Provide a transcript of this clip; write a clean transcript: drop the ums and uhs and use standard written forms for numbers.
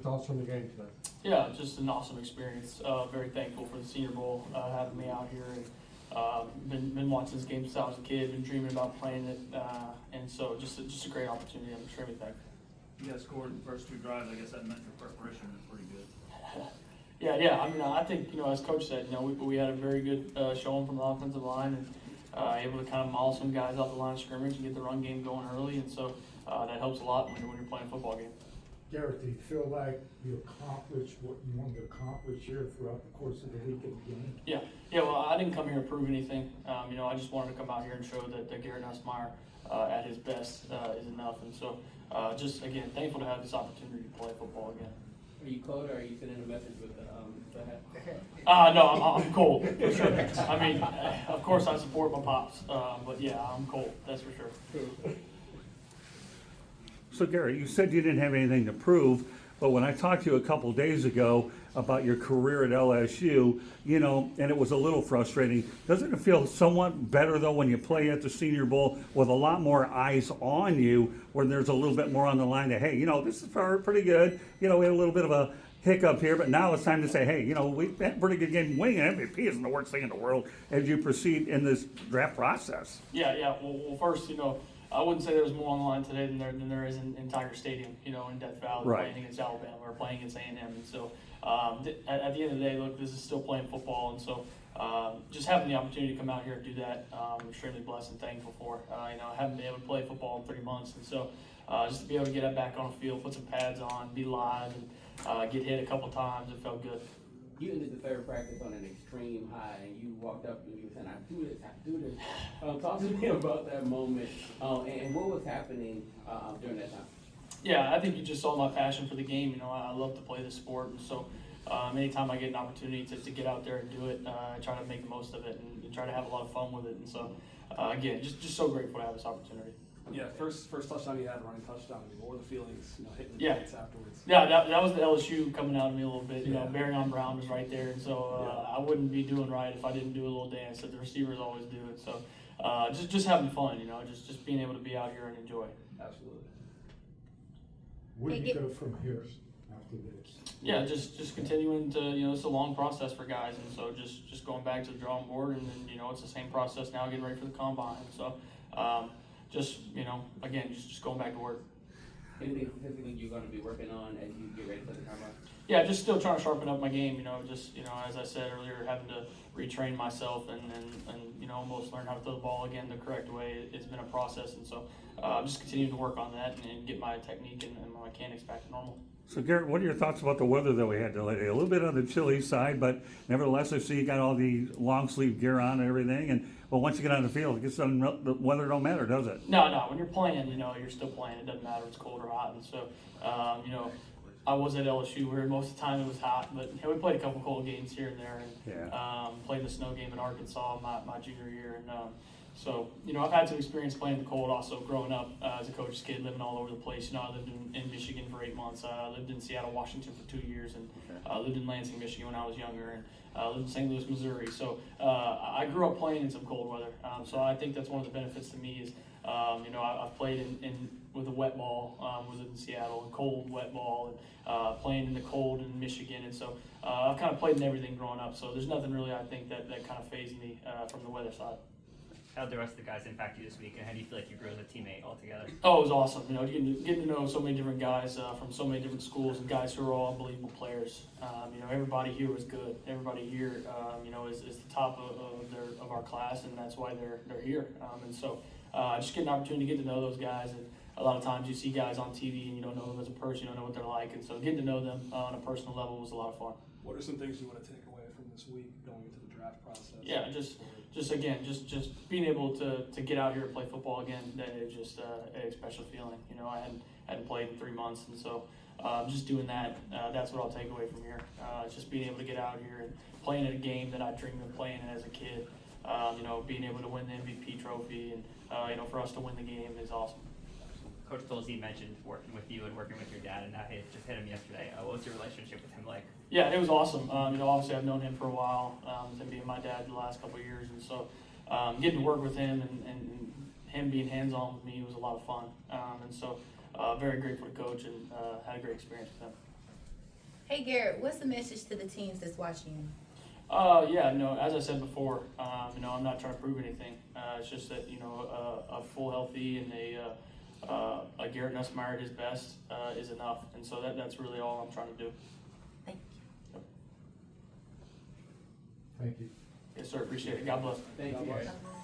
thoughts on the game today? Yeah, just an awesome experience. Very thankful for the Senior Bowl having me out here, and been watching this game since I was a kid. Been dreaming about playing it, and so just a great opportunity. I'm extremely thankful. You guys scored the first 2 drives. I guess that meant your preparation was pretty good. Yeah. I mean, I think as Coach said, we had a very good showing from the offensive line, and able to kind of maul some guys off the line of scrimmage and get the run game going early, and so that helps a lot when you're playing a football game. Garrett, do you feel like you accomplished what you wanted to accomplish here throughout the course of the week of the game? Yeah. Well, I didn't come here to prove anything. I just wanted to come out here and show that Garrett Nussmeier at his best is enough, and so just again thankful to have this opportunity to play football again. Are you cold, or are you sending a message with the No, I'm cold for sure. I mean, of course I support my pops, but yeah, I'm cold. That's for sure. So Garrett, you said you didn't have anything to prove, but when I talked to you a couple days ago about your career at LSU, and it was a little frustrating. Doesn't it feel somewhat better though when you play at the Senior Bowl with a lot more eyes on you, where there's a little bit more on the line that, hey, this is pretty good. We had a little bit of a hiccup here, but now it's time to say, hey, we had a pretty good game. Winning an MVP isn't the worst thing in the world as you proceed in this draft process. Yeah. Well, first, I wouldn't say there was more on the line today than there is in Tiger Stadium, in Death Valley, right. Playing against Alabama or playing against A&M. And so at the end of the day, look, this is still playing football. And so just having the opportunity to come out here and do that, I'm extremely blessed and thankful for. I haven't been able to play football in 3 months. And so just to be able to get back on the field, put some pads on, be live, and get hit a couple times, it felt good. You ended the third practice on an extreme high, and you walked up and you were saying, I do this. Talk to me about that moment, and what was happening during that time? Yeah, I think you just saw my passion for the game. I love to play this sport, and so anytime I get an opportunity to get out there and do it, I try to make the most of it and try to have a lot of fun with it. And so, again, just so grateful to have this opportunity. Yeah, first touchdown you had, a running touchdown. What were the feelings, hitting the gates afterwards? Yeah, that was the LSU coming out of me a little bit. Barry Brown was right there, and so I wouldn't be doing right if I didn't do a little dance that the receivers always do. And so, just having fun, just being able to be out here and enjoy. Absolutely. Where do you go from here after this? Yeah, just continuing to, it's a long process for guys, and so just going back to the drawing board, and then, it's the same process now, getting ready for the combine. So, again, just going back to work. Anything specifically you're going to be working on as you get ready for the combine? Yeah, just still trying to sharpen up my game, as I said earlier, having to retrain myself and almost learn how to throw the ball again the correct way. It's been a process, and so just continuing to work on that and get my technique and my mechanics back to normal. So Garrett, what are your thoughts about the weather that we had today? A little bit on the chilly side, but nevertheless, I see you got all the long sleeve gear on and everything. And once you get on the field, the weather don't matter, does it? No. When you're playing, you're still playing. It doesn't matter if it's cold or hot. And so, I was at LSU where most of the time it was hot, but we played a couple cold games here and there, and played the snow game in Arkansas my junior year, and so I've had some experience playing in the cold. Also, growing up as a coach's kid, living all over the place. I lived in Michigan for 8 months. I lived in Seattle, Washington for 2 years, and lived in Lansing, Michigan when I was younger, and lived in St. Louis, Missouri. So I grew up playing in some cold weather. So I think that's one of the benefits to me is I've played with a wet ball, was in Seattle, and cold wet ball, and playing in the cold in Michigan, and so I've kind of played in everything growing up. So there's nothing really I think that kind of fazed me from the weather side. How did the rest of the guys impact you this week, and how do you feel like you grew as a teammate altogether? Oh, it was awesome. Getting to know so many different guys from so many different schools, and guys who are all unbelievable players. Everybody here was good. Everybody here, is the top of our class, and that's why they're here. And so, just getting an opportunity to get to know those guys. And a lot of times you see guys on TV and you don't know them as a person, you don't know what they're like. And so, getting to know them on a personal level was a lot of fun. What are some things you want to take away from this week going into the draft process? Yeah, just being able to get out here and play football again. That is just a special feeling. I hadn't played in 3 months, and so just doing that. That's what I'll take away from here. Just being able to get out here and playing in a game that I dreamed of playing in as a kid. Being able to win the MVP trophy, and for us to win the game is awesome. Coach Tolzien mentioned working with you and working with your dad, and I just hit him yesterday. What was your relationship with him like? Yeah, it was awesome. Obviously I've known him for a while, with him being my dad the last couple of years, and so getting to work with him and him being hands-on with me was a lot of fun. And so very grateful to coach, and had a great experience with him. Hey Garrett, what's the message to the teams that's watching you? Yeah, no, as I said before, I'm not trying to prove anything. It's just that, a full healthy and a Garrett Nussmeier at his best is enough. And so that's really all I'm trying to do. Thank you. Thank you. Yes, sir. Appreciate it. God bless. Thank you. God bless. Bye-bye.